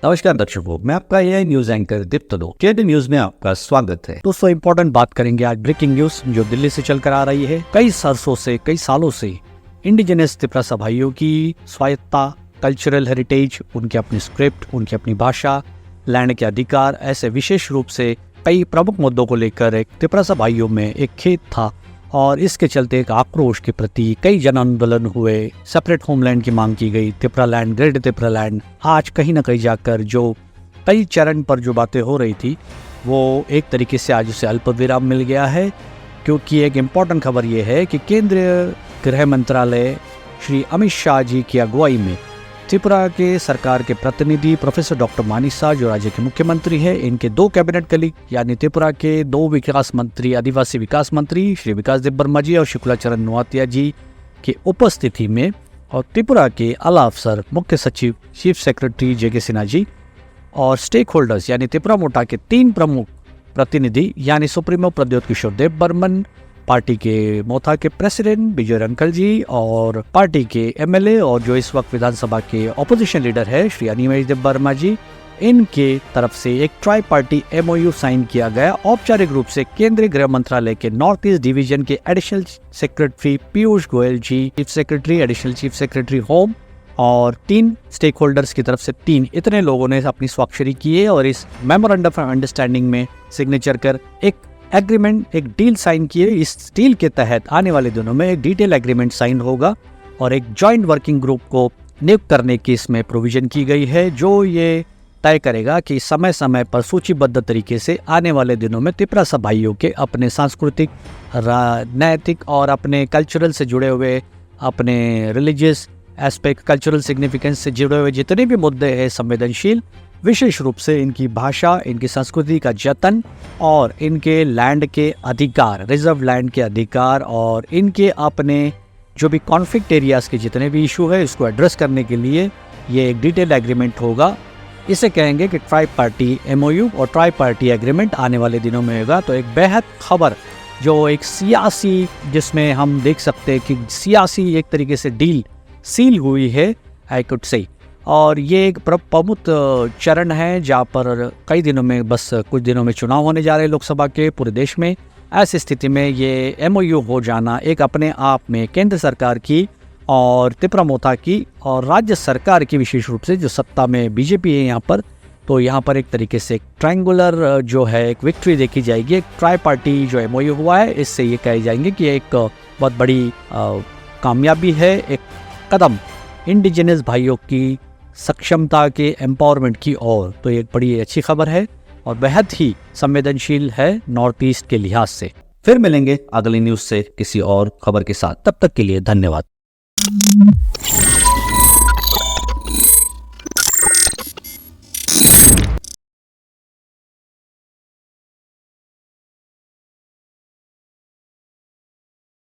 नमस्कार दर्शकों, मैं आपका एआई न्यूज एंकर दीप्त केडी न्यूज में आपका स्वागत है। दोस्तों, इम्पोर्टेंट बात करेंगे आज ब्रेकिंग न्यूज जो दिल्ली से चलकर आ रही है। कई सालों से इंडिजिनस तिपरासा भाइयों की स्वायत्ता, कल्चरल हेरिटेज, उनके अपनी स्क्रिप्ट, उनकी अपनी भाषा, लैंड के अधिकार, ऐसे विशेष रूप से कई प्रमुख मुद्दों को लेकर एक तिपरासा भाइयों में एक खेद था और इसके चलते एक आक्रोश के प्रति कई जन आंदोलन हुए। सेपरेट होमलैंड की मांग की गई, तिपरालैंड, ग्रेट तिपरालैंड। आज कहीं ना कहीं जाकर जो कई चरण पर जो बातें हो रही थी वो एक तरीके से आज उसे अल्प विराम मिल गया है, क्योंकि एक इम्पॉर्टेंट खबर ये है कि केंद्रीय गृह मंत्रालय श्री अमित शाह जी की अगुवाई में त्रिपुरा के सरकार के प्रतिनिधि प्रोफेसर डॉक्टर मानिक शाह जो राज्य के मुख्यमंत्री हैं, इनके दो कैबिनेट कलीग यानी त्रिपुरा के दो विकास मंत्री, आदिवासी विकास मंत्री श्री विकास देबबर्मा जी और शुक्लाचरण नुआतिया जी की उपस्थिति में और त्रिपुरा के आला अफसर, मुख्य सचिव, चीफ सेक्रेटरी जे के सिन्हा जी और स्टेक होल्डर्स यानी त्रिपुरा मोटा के 3 प्रमुख प्रतिनिधि यानी सुप्रीमो प्रद्योत किशोर देबबर्मन, पार्टी के मोथा के प्रेसिडेंट विजय रंकल जी और पार्टी के एमएलए और जो इस वक्त विधानसभा के ऑपोजिशन लीडर है श्री अनिमेश देबबर्मा जी, इनके तरफ से एक ट्राई पार्टी एमओयू साइन किया गया औपचारिक रूप से केंद्रीय गृह मंत्रालय के नॉर्थ ईस्ट डिवीजन के additional secretary Piyush Goyal ji, chief secretary, additional chief secretary home और 3 स्टेक होल्डर्स की तरफ से 3 इतने लोगों ने अपनी स्वाक्षरी किए और इस मेमोरेंडम ऑफ अंडरस्टैंडिंग में सिग्नेचर कर एक एग्रीमेंट, एक डील साइन किए। इस डील के तहत आने वाले दिनों में एक डिटेल एग्रीमेंट साइन होगा और एक जॉइंट वर्किंग ग्रुप को नियुक्त करने की इसमें प्रोविजन की गई है, जो ये तय करेगा कि समय समय पर सूचीबद्ध तरीके से आने वाले दिनों में तिपरासा भाइयों के अपने सांस्कृतिक, नैतिक और अपने कल्चरल से जुड़े हुए, अपने रिलीजियस एस्पेक्ट, कल्चरल सिग्निफिकेंस से जुड़े हुए जितने भी मुद्दे हैं संवेदनशील, विशेष रूप से इनकी भाषा, इनकी संस्कृति का जतन और इनके लैंड के अधिकार, रिजर्व लैंड के अधिकार और इनके अपने जो भी कॉन्फ्लिक्ट एरियाज के जितने भी इशू है इसको एड्रेस करने के लिए ये एक डिटेल एग्रीमेंट होगा। इसे कहेंगे कि ट्राई पार्टी एमओयू और ट्राई पार्टी एग्रीमेंट आने वाले दिनों में होगा। तो एक बेहद खबर जो एक सियासी, जिसमें हम देख सकते हैं कि सियासी एक तरीके से डील सील हुई है, आई कुड से। और ये एक प्रमुख चरण है जहाँ पर कई दिनों में, बस कुछ दिनों में चुनाव होने जा रहे हैं लोकसभा के पूरे देश में। ऐसी स्थिति में ये एमओयू हो जाना एक अपने आप में केंद्र सरकार की और त्रिपुरा मोथा की और राज्य सरकार की, विशेष रूप से जो सत्ता में बीजेपी है यहाँ पर, तो यहाँ पर एक तरीके से एक ट्रायंगुलर जो है एक विक्ट्री देखी जाएगी। एक ट्राई पार्टी जो एमओयू हुआ है, इससे ये कहे जाएंगे कि एक बहुत बड़ी कामयाबी है, एक कदम इंडिजिनस भाइयों की सक्षमता के एम्पावरमेंट की ओर। तो एक बड़ी अच्छी खबर है और बेहद ही संवेदनशील है नॉर्थ ईस्ट के लिहाज से। फिर मिलेंगे अगली न्यूज से किसी और खबर के साथ, तब तक के लिए धन्यवाद।